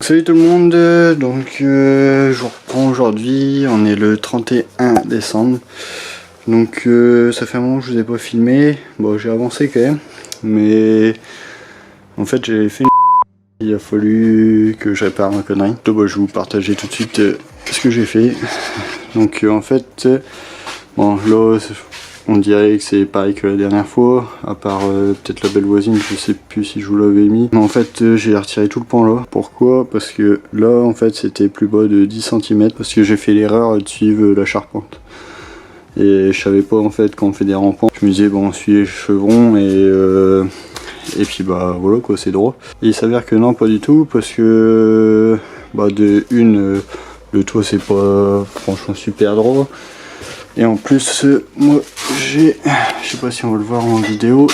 Salut tout le monde, je vous reprends aujourd'hui, on est le 31 décembre, donc ça fait un moment que je vous ai pas filmé, bon j'ai avancé quand même, mais en fait j'ai fait une il a fallu que je répare ma connerie. Donc je vais vous partager tout de suite ce que j'ai fait. Donc en fait, bon là on dirait que c'est pareil que la dernière fois, à part peut-être la belle voisine, je sais plus si je vous l'avais mis. Mais en fait j'ai retiré tout le pan là. Pourquoi? Parce que là en fait c'était plus bas de 10 cm, parce que j'ai fait l'erreur de suivre la charpente. Et je savais pas en fait quand on fait des rampants, je me disais bon on suit les chevrons et puis bah voilà quoi, c'est droit. Et il s'avère que non, pas du tout, parce que bah de une, le toit c'est pas franchement super droit. Et en plus moi j'ai, je sais pas si on va le voir en vidéo,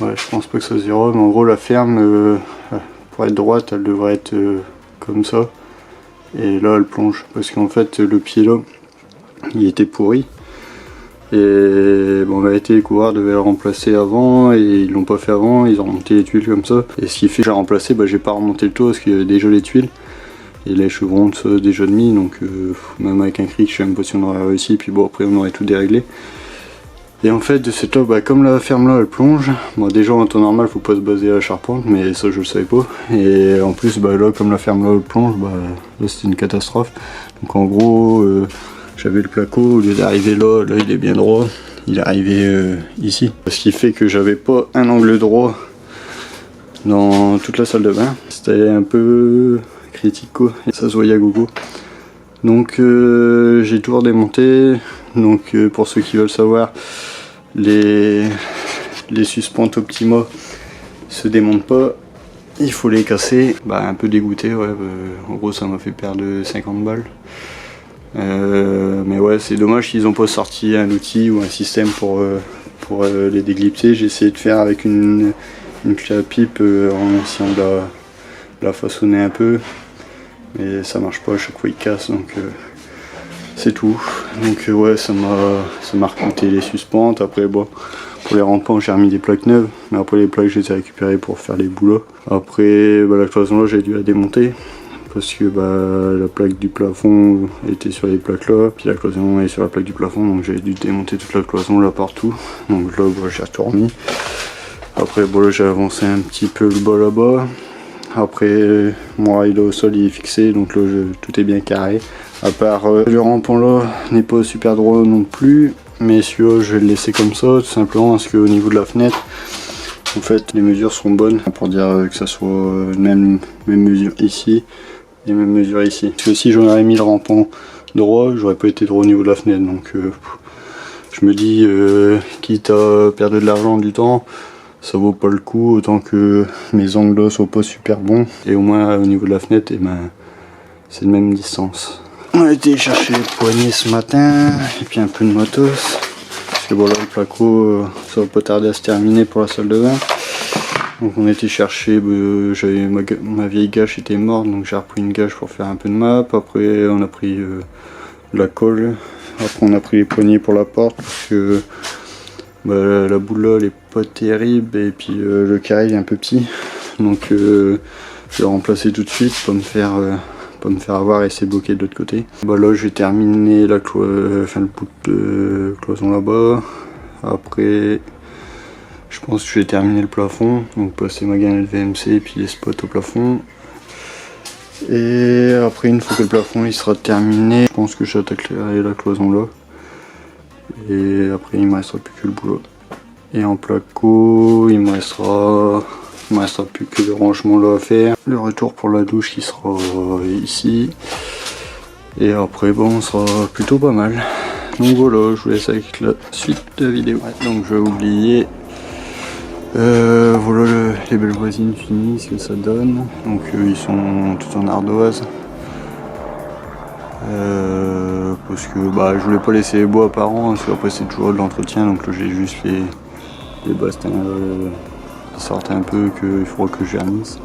ouais je pense pas que ça se verra, mais en gros la ferme pour être droite elle devrait être comme ça. Et là elle plonge, parce qu'en fait le pied là il était pourri. Et bon, en vérité les couvreurs devaient le remplacer avant et ils l'ont pas fait avant, ils ont remonté les tuiles comme ça. Et ce qui fait que j'ai remplacé, bah j'ai pas remonté le toit parce qu'il y avait déjà les tuiles et les chevrons déjà de mis, donc même avec un cric je sais même pas si on aurait réussi, et puis bon après on aurait tout déréglé. Et en fait de cette là, bah, comme la ferme là elle plonge, bon déjà en temps normal faut pas se baser à la charpente, mais ça je le savais pas. Et en plus bah là comme la ferme là elle plonge, bah là c'était une catastrophe. Donc en gros j'avais le placo, au lieu d'arriver là, là il est bien droit, il est arrivé ici. Ce qui fait que j'avais pas un angle droit dans toute la salle de bain. C'était un peu critique quoi, et ça se voyait à gogo. Donc j'ai tout redémonté. Donc pour ceux qui veulent savoir, les suspentes Optima se démontent pas, il faut les casser. Bah un peu dégoûté, ouais, en gros ça m'a fait perdre 50 balles. Mais ouais, c'est dommage qu'ils n'ont pas sorti un outil ou un système pour les déglipser. J'ai essayé de faire avec une clé à pipe en essayant de la façonner un peu, mais ça marche pas, à chaque fois il casse, donc c'est tout. Donc ouais, ça m'a recoûté les suspentes. Après bon, pour les rampants j'ai remis des plaques neuves, mais après les plaques je les ai récupérées pour faire les boulots. Après bah, la cloison là j'ai dû la démonter, parce que bah, la plaque du plafond était sur les plaques là, puis la cloison est sur la plaque du plafond, donc j'ai dû démonter toute la cloison là partout. Donc là bah, j'ai tout remis. Après bon, là j'ai avancé un petit peu le bas là-bas. Après mon rail là au sol il est fixé, donc là tout est bien carré. À part le rampant là n'est pas super droit non plus, mais celui-là je vais le laisser comme ça, tout simplement parce qu'au niveau de la fenêtre, en fait les mesures sont bonnes, pour dire que ça soit même mesure ici et même mesure ici. Parce que si j'en avais mis le rampant droit, j'aurais pas été droit au niveau de la fenêtre, donc je me dis quitte à perdre de l'argent, du temps, ça vaut pas le coup, autant que mes angles là soient pas super bons, et au moins au niveau de la fenêtre, et ben c'est de même distance. On a été chercher les poignées ce matin, et puis un peu de matos, parce que bon là le placo ça va pas tarder à se terminer pour la salle de bain. Donc on a été chercher, j'avais ma vieille gâche était morte, donc j'ai repris une gâche pour faire un peu de map. Après on a pris de la colle, après on a pris les poignées pour la porte, parce que bah, la boule là elle est pas terrible, et puis le carré il est un peu petit, donc je vais remplacer tout de suite, pas me faire avoir et essayer de bloquer de l'autre côté. Bah là je vais terminer le bout de cloison là-bas. Après je pense que je vais terminer le plafond, donc passer ma gaine VMC et puis les spots au plafond. Et après une fois que le plafond il sera terminé, je pense que j'attaquerai la cloison là. Et après il me restera plus que le boulot. Et en placo il me restera plus que le rangement là à faire. Le retour pour la douche qui sera ici. Et après bon on sera plutôt pas mal. Donc voilà, je vous laisse avec la suite de la vidéo. Ouais, donc je vais oublier. Voilà les belles voisines finies, ce que ça donne. Donc ils sont tout en ardoise. Parce que bah, je voulais pas laisser les bois apparents, parce qu'après c'est toujours de l'entretien, donc là j'ai juste les bastins qui sortent un peu, qu'il faudra que je vernisse.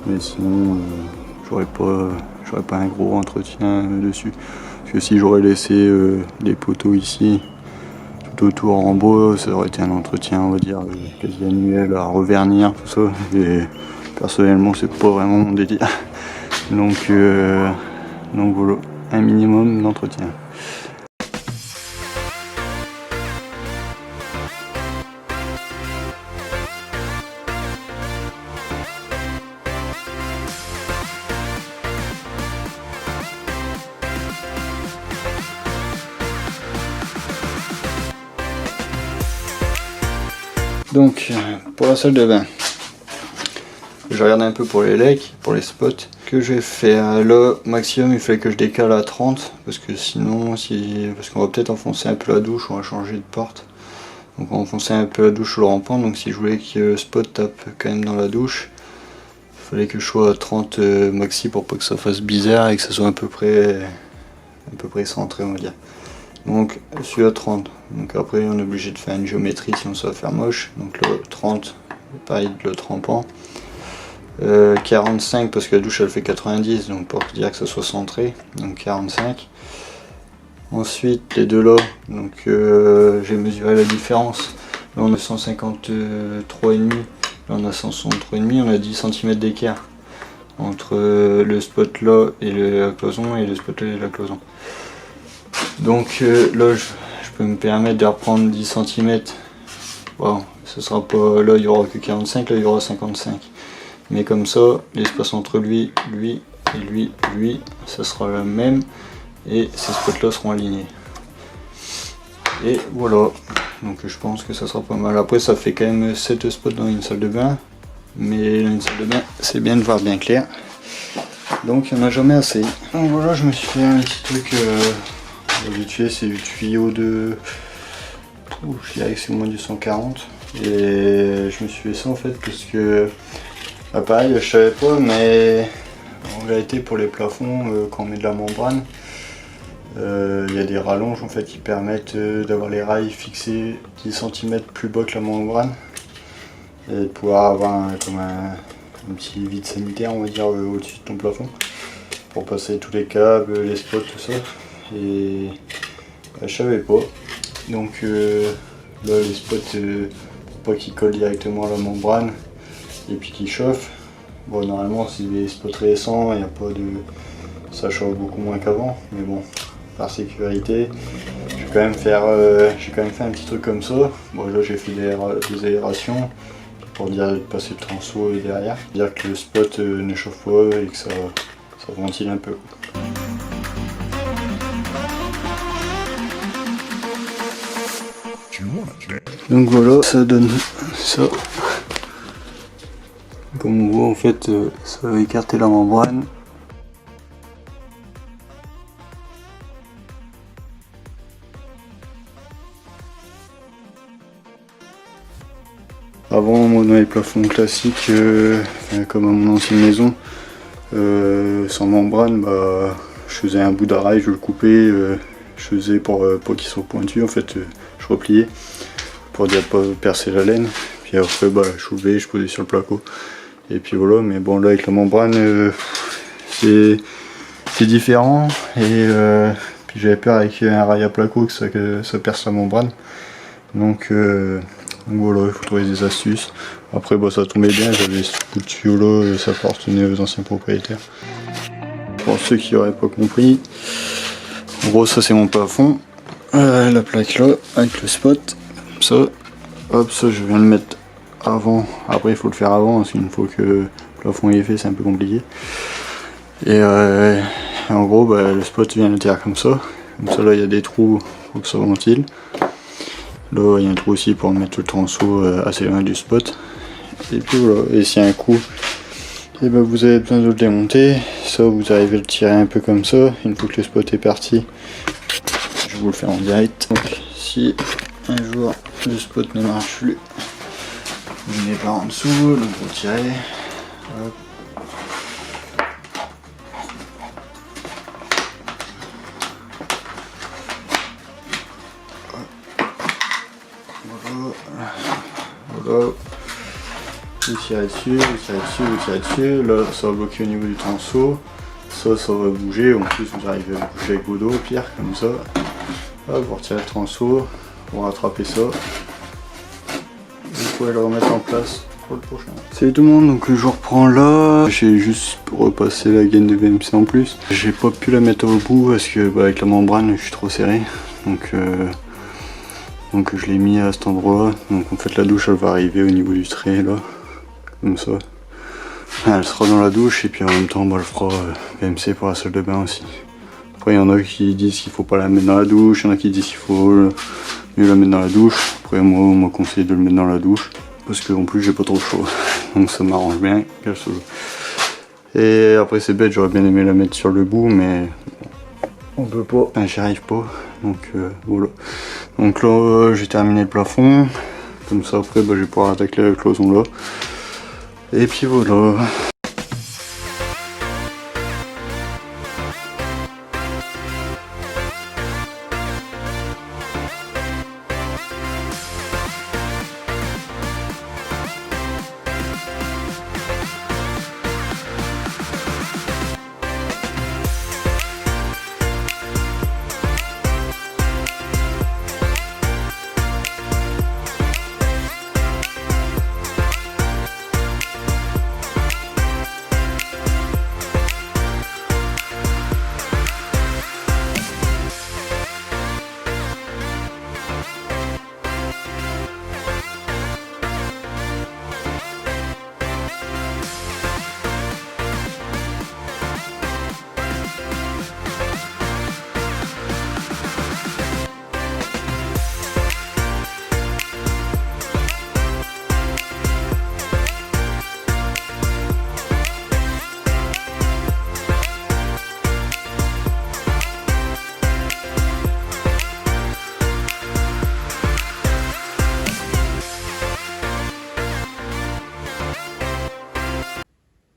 Mais sinon j'aurais pas un gros entretien dessus. Parce que si j'aurais laissé les poteaux ici autour en bois, ça aurait été un entretien on va dire quasi annuel à revernir tout ça, et personnellement c'est pas vraiment mon délire. Donc voilà, un minimum d'entretien. Donc pour la salle de bain, je regarde un peu pour les legs, pour les spots que j'ai fait là. Maximum il fallait que je décale à 30 parce que sinon parce qu'on va peut-être enfoncer un peu la douche, on va changer de porte, donc on va enfoncer un peu la douche sous le rampant. Donc si je voulais que le spot tape quand même dans la douche, il fallait que je sois à 30 maxi pour pas que ça fasse bizarre et que ça soit à peu près centré, on va dire. Donc je suis à 30, donc après on est obligé de faire une géométrie sinon ça va faire moche. Donc le 30, pareil le trempant. 45 parce que la douche elle fait 90, donc pour dire que ça soit centré, donc 45. Ensuite les deux là, donc j'ai mesuré la différence. Là on a 153,5, là on a 163,5, on a 10 cm d'écart entre le spot là et la cloison et le spot là et la cloison. Donc là je peux me permettre de reprendre 10 cm. Bon, ce sera pas, là il y aura que 45, là il y aura 55. Mais comme ça, l'espace entre lui, ça sera le même et ces spots là seront alignés. Et voilà, donc je pense que ça sera pas mal. Après ça fait quand même 7 spots dans une salle de bain, mais dans une salle de bain c'est bien de voir bien clair. Donc il n'y en a jamais assez. Donc voilà, je me suis fait un petit truc vite fait, c'est du tuyau de... je dirais que c'est moins du 140. Et je me suis fait ça en fait parce que... Ah, pareil, je savais pas, mais en réalité pour les plafonds, quand on met de la membrane, il y a des rallonges en fait qui permettent d'avoir les rails fixés 10 cm plus bas que la membrane et de pouvoir avoir comme un petit vide sanitaire, on va dire, au-dessus de ton plafond pour passer tous les câbles, les spots, tout ça. Et je savais pas, donc là les spots, pour pas qu'ils collent directement à la membrane et puis qui chauffe. Bon, normalement c'est des spots récents, il y a pas de, ça chauffe beaucoup moins qu'avant, mais bon, par sécurité j'ai quand même fait un petit truc comme ça. Bon, là j'ai fait des aérations pour dire de passer le transeau derrière, dire que le spot ne chauffe pas et que ça ventile un peu. Donc voilà, ça donne ça. Comme on voit en fait, ça va écarter la membrane. Avant, moi dans les plafonds classiques, comme à mon ancienne maison, sans membrane, bah, je faisais un bout d'arail, je le coupais, je faisais pour qu'il soit pointu, en fait, je repliais pour dire pas percer la laine. Puis après, bah, je soulevais, je posais sur le placo. Et puis voilà, mais bon là avec la membrane, c'est différent. Et puis j'avais peur avec un rail à placo que ça perce la membrane. Donc voilà, il faut trouver des astuces. Après bah, ça tombait bien, j'avais ce bout de tuyau là, ça appartenait aux anciens propriétaires. Pour ceux qui n'auraient pas compris, en gros ça c'est mon plafond, la plaque là avec le spot, comme ça. Hop, ça je viens de le mettre avant. Après il faut le faire avant parce qu'une fois que le plafond est fait c'est un peu compliqué. Et en gros bah, le spot vient à l'intérieur comme ça là il y a des trous pour que ça ventile. Là il y a un trou aussi pour mettre le transeau assez loin du spot. Et puis voilà, et s'il y a un coup, et ben vous avez besoin de le démonter. Ça vous arrivez à le tirer un peu comme ça. Une fois que le spot est parti, je vais vous le faire en direct. Donc si un jour le spot ne marche plus, vous venez par en dessous, donc vous tirez. Hop. Voilà. Vous tirez dessus, vous tirez dessus, vous tirez dessus. Là, ça va bloquer au niveau du transeau. Ça va bouger. En plus, vous arrivez à bouger avec vos dos, au pire, comme ça. Hop, vous retirez le transeau, vous rattrapez ça. Vous pouvez le remettre en place sera le prochain. Salut tout le monde, donc je reprends là. J'ai juste repassé la gaine de VMC en plus. J'ai pas pu la mettre au bout parce que avec la membrane je suis trop serré. Donc je l'ai mis à cet endroit. Donc en fait la douche elle va arriver au niveau du trait là. Comme ça. Elle sera dans la douche et puis en même temps je ferai VMC pour la salle de bain aussi. Après il y en a qui disent qu'il faut pas la mettre dans la douche, il y en a qui disent qu'il faut mieux la mettre dans la douche. Après moi on m'a conseillé de le mettre dans la douche parce que en plus j'ai pas trop chaud. Donc ça m'arrange bien qu'elle se joue. Et après c'est bête, j'aurais bien aimé la mettre sur le bout mais on peut pas, enfin, j'y arrive pas. Donc voilà. Donc là j'ai terminé le plafond. Comme ça après je vais pouvoir attaquer la cloison là. Et puis voilà.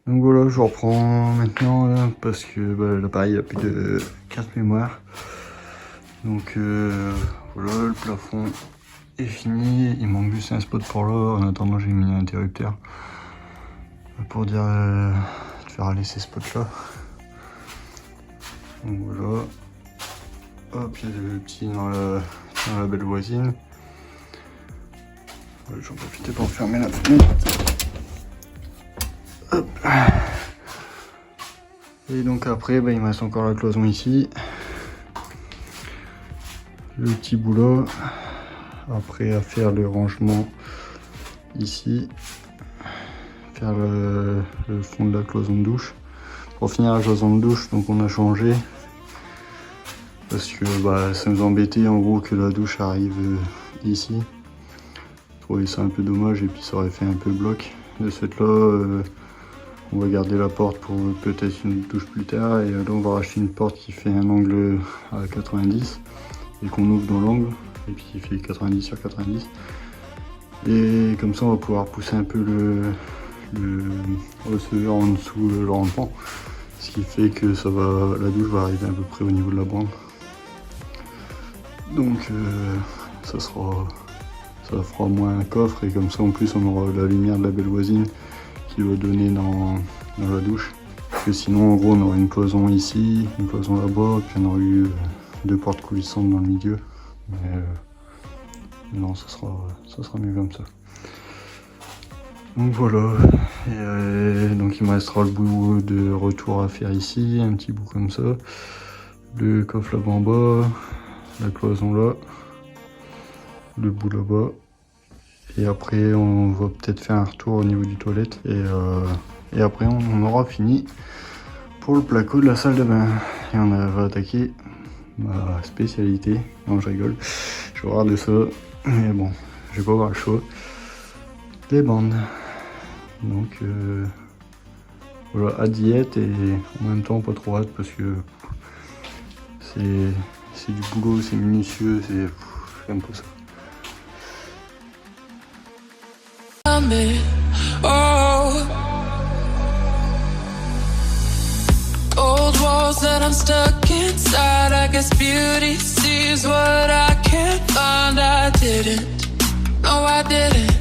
Donc voilà, je reprends maintenant là, parce que l'appareil a plus de carte mémoire. Donc voilà, le plafond est fini. Il manque juste un spot pour là. En attendant, j'ai mis un interrupteur pour dire de faire aller ces spots là. Donc voilà. Hop, il y a le petit dans la belle voisine. Voilà, j'en profite pour fermer la fenêtre. Hop. Et donc après il me reste encore la cloison ici, le petit bout là, après à faire le rangement ici, faire le fond de la cloison de douche. Pour finir la cloison de douche, donc on a changé parce que ça nous embêtait en gros que la douche arrive ici. Je trouvais ça un peu dommage et puis ça aurait fait un peu bloc. De ce fait là on va garder la porte pour peut-être une douche plus tard, et là on va racheter une porte qui fait un angle à 90 et qu'on ouvre dans l'angle et puis qui fait 90 sur 90, et comme ça on va pouvoir pousser un peu le receveur en dessous le rempart, ce qui fait que la douche va arriver à peu près au niveau de la bande. Donc ça fera moins un coffre, et comme ça en plus on aura la lumière de la belle voisine qui va donner dans la douche. Parce que sinon en gros on aurait une cloison ici, une cloison là-bas, puis on aurait eu deux portes coulissantes dans le milieu. Mais non, ça sera mieux comme ça. Donc voilà, et donc il me restera le bout de retour à faire ici, un petit bout comme ça. Le coffre là-bas en bas, la cloison là, le bout là-bas. Et après on va peut-être faire un retour au niveau du toilette, et après on aura fini pour le placo de la salle de bain. Et on va attaquer ma spécialité. Non, je rigole, je vais voir de ça, mais bon, je vais pas avoir le choix. Les bandes. Donc voilà, à diète, et en même temps pas trop hâte parce que c'est du boulot, c'est minutieux, j'aime pas ça. Oh, old walls that I'm stuck inside. I guess beauty sees what I can't find. I didn't, no I didn't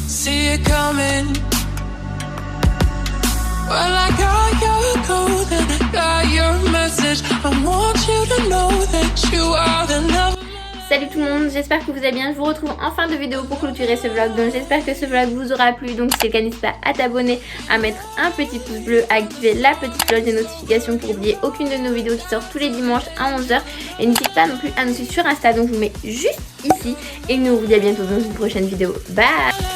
see it coming. Well, I got your code and I got your message. I want you to know that you are the love of my life. Salut tout le monde, j'espère que vous allez bien. Je vous retrouve en fin de vidéo pour clôturer ce vlog. Donc j'espère que ce vlog vous aura plu. Donc si c'est le cas, n'hésite pas à t'abonner, à mettre un petit pouce bleu, à activer la petite cloche des notifications pour oublier aucune de nos vidéos qui sortent tous les dimanches à 11h. Et n'hésite pas non plus à nous suivre sur Insta. Donc je vous mets juste ici. Et nous on vous dit à bientôt dans une prochaine vidéo. Bye.